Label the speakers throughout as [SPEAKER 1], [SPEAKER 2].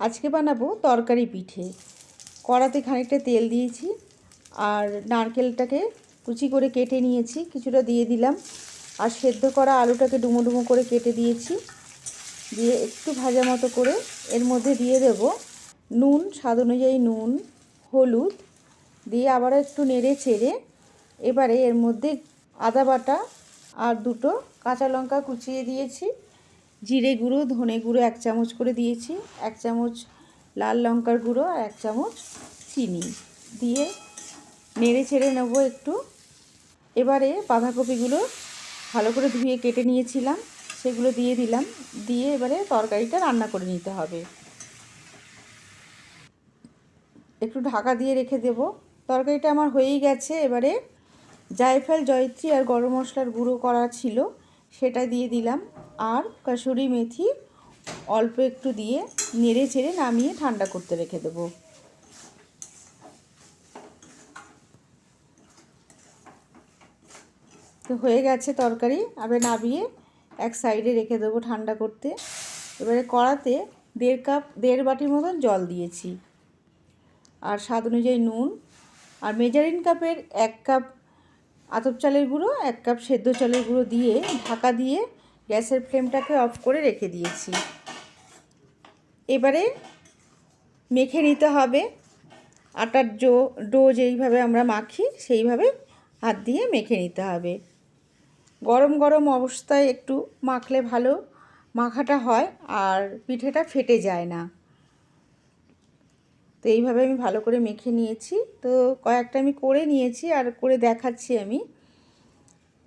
[SPEAKER 1] আজকে বানাবো তরকারি পিঠে। কড়াতে খানিকটা তেল দিয়েছি আর নারকেলটাকে কুচি করে কেটে নিয়েছি, কিছুটা দিয়ে দিলাম। আর সেদ্ধ করা আলুটাকে ডুমো ডুমো করে কেটে দিয়েছি। দিয়ে একটু ভাজা মতো করে এর মধ্যে দিয়ে দেব নুন, স্বাদ অনুযায়ী নুন, হলুদ দিয়ে আবারও একটু নেড়ে চেড়ে এবারে এর মধ্যে আদা বাটা আর দুটো কাঁচা লঙ্কা কুচিয়ে দিয়েছি, জিরে গুঁড়ো, ধনে গুঁড়ো 1 চামচ করে দিয়েছি, 1 চামচ লাল লঙ্কার গুঁড়ো আর 1 চামচ চিনি দিয়ে নেড়ে ছেড়ে নেব একটু। এবারে বাঁধাকপিগুলো ভালো করে ধুয়ে কেটে নিয়েছিলাম, সেগুলো দিয়ে দিলাম। দিয়ে এবারে তরকারিটা রান্না করে নিতে হবে। একটু ঢাকা দিয়ে রেখে দেব। তরকারিটা আমার হয়েই গেছে। এবারে জায়ফল, জয়িত্রী আর গরম মশলার গুঁড়ো করা ছিল সেটা দিয়ে দিলাম, আর কাসুরি মেথি অল্প একটু দিয়ে নেড়ে চেড়ে নামিয়ে ঠান্ডা করতে রেখে দেবো। তো হয়ে গেছে তরকারি, আবার নামিয়ে এক সাইডে রেখে দেবো ঠান্ডা করতে। এবারে কড়াতে 1.5 বাটির মতন জল দিয়েছি আর স্বাদ অনুযায়ী নুন, আর মেজারিং কাপের 1 কাপ আতপ চালের গুঁড়ো, 1 কাপ সেদ্ধ চালের গুঁড়ো দিয়ে ঢাকা দিয়ে গ্যাসের ফ্লেমটাকে অফ করে রেখে দিয়েছি। এবারে মেখে নিতে হবে। আটার ডো যেইভাবে আমরা মাখি সেইভাবে হাত দিয়ে মেখে নিতে হবে। গরম গরম অবস্থায় একটু মাখলে ভালো মাখাটা হয় আর পিঠেটা ফেটে যায় না। তো এইভাবে আমি ভালো করে মেখে নিয়েছি। তো কয়েকটা আমি করে নিয়েছি আর করে দেখাচ্ছি আমি।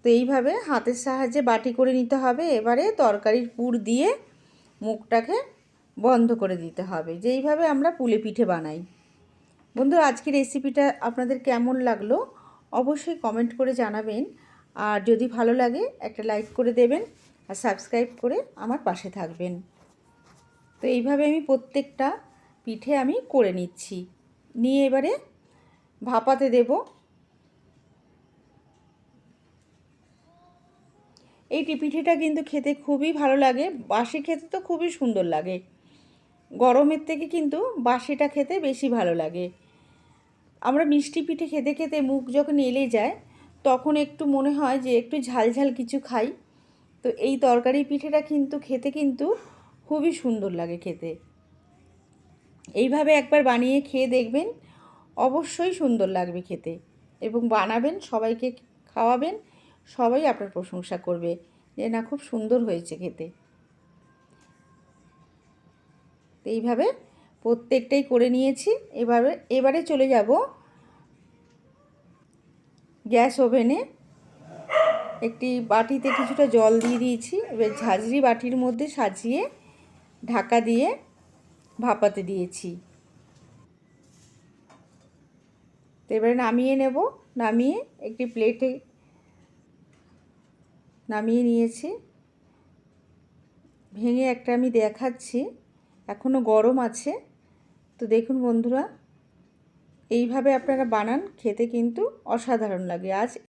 [SPEAKER 1] তো এইভাবে হাতের সাহায্যে বাটি করে নিতে হবে। এবারে তরকারির পুর দিয়ে মুখটাকে বন্ধ করে দিতে হবে, যেইভাবে আমরা পুলি পিঠে বানাই। বন্ধুরা, আজকের রেসিপিটা আপনাদের কেমন লাগলো অবশ্যই কমেন্ট করে জানাবেন। আর যদি ভালো লাগে একটা লাইক করে দেবেন আর সাবস্ক্রাইব করে আমার পাশে থাকবেন। তো এইভাবে আমি প্রত্যেকটা পিঠে আমি করে নিচ্ছি, নিয়ে এবারে ভাপাতে দেব। এই পিঠেটা কিন্তু খেতে খুবই ভালো লাগে, বাসি খেতে তো খুবই সুন্দর লাগে। গরমের থেকে কিন্তু বাসিটা খেতে বেশি ভালো লাগে। আমরা মিষ্টি পিঠে খেতে খেতে মুখ যখন এলে যায় তখন একটু মনে হয় যে একটু ঝাল ঝাল কিছু খাই। তো এই তরকারি পিঠেটা কিন্তু খেতে কিন্তু খুবই সুন্দর লাগে খেতে। এইভাবে একবার বানিয়ে খেয়ে দেখবেন, অবশ্যই সুন্দর লাগবে খেতে। এবং বানাবেন, সবাইকে খাওয়াবেন, সবাই আপনার প্রশংসা করবে যে না, খুব সুন্দর হয়েছে খেতে। তো এইভাবে প্রত্যেকটাই করে নিয়েছি। এবারে চলে যাব গ্যাস ওভেনে। একটি বাটিতে কিছুটা জল দিয়ে দিয়েছি। এবার ঝাঁঝরি বাটির মধ্যে সাজিয়ে ঢাকা দিয়ে ভাপাতে দিয়েছি। তো এবারে নামিয়ে নেব। নামিয়ে একটি প্লেটে নামিয়ে নিয়েছি। ভেঙে একটা আমি দেখাচ্ছি, এখনও গরম আছে। তো দেখুন বন্ধুরা, এইভাবে আপনারা বানান, খেতে কিন্তু অসাধারণ লাগে। আজ